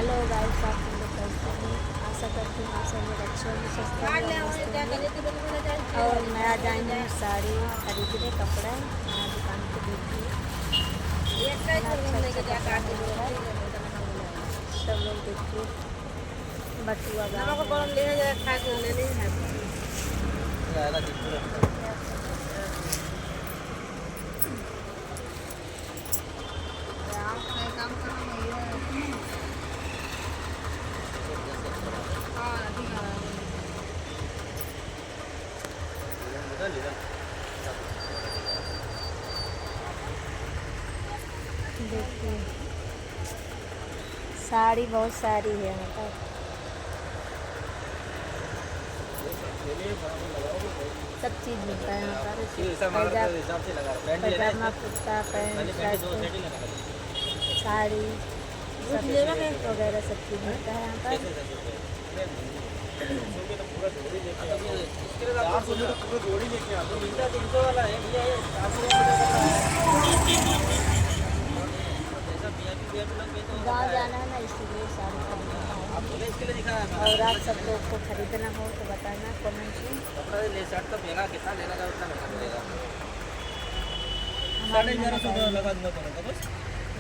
Hello guys, आप लोग कैसे हैं? आशा करती हूँ आप सब लोग अच्छे होंगे, स्वस्थ होंगे और मस्त होंगे। और मैं आज आई हूँ साड़ी खरीदने, कपड़ा नया दुकान पे देखिए। सब लोग देखिए, बटुआ गाँव देखिए, साड़ी बहुत सारी है यहाँ पर। सब चीज़ मिलता है यहाँ पर। पैजामा, कुर्ता, पैंट, शर्ट, साड़ी, सब वगैरह सब चीज़ मिलता है यहाँ पर। गाँव जाना है ना, इसीलिए साड़ी खरीदना है। और आप सब लोग को खरीदना हो तो बताना कमेंट में।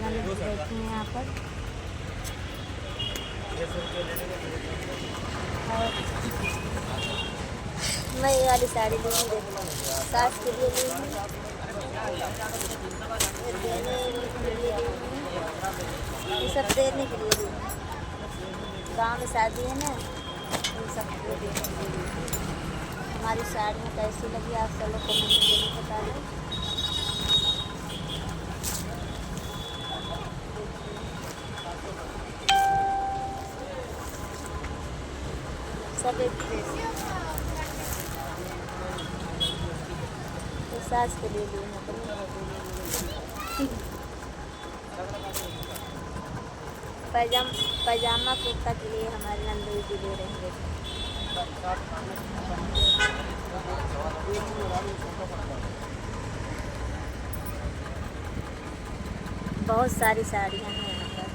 देखिए यहाँ पर और मैं ये वाली साड़ी ली हूँ, सास के लिए ली हूँ, ये सब देने के लिए ली हूँ। गाँव में शादी है ना, इन सब को देने के लिए ली हूँ। हमारी साड़ियाँ कैसी लगी आप सब लोग कमेंट में जरूर बताना। सब एक तो सास के लिए ली हूँ। पैजामा कुर्ता के लिए हमारे नंदू जी ले रहे हैं। बहुत सारी साड़ियाँ हैं यहाँ पर।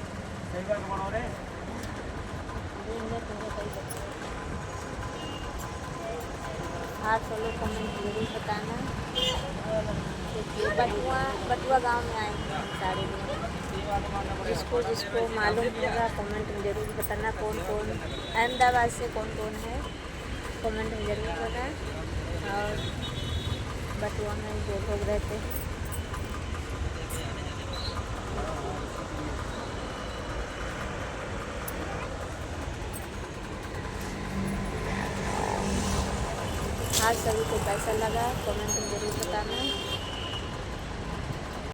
आप सब लोग कमेंट जरूर बताना। देखिए बटुआ गांव में आए हैं साड़ी में। जिसको मालूम होगा कमेंट में ज़रूर बताना। कौन कौन अहमदाबाद से कौन है कमेंट में ज़रूर बताना। और बटुआ में जो लोग रहते हैं आज सभी को कैसा लगा कमेंट में ज़रूर बताना।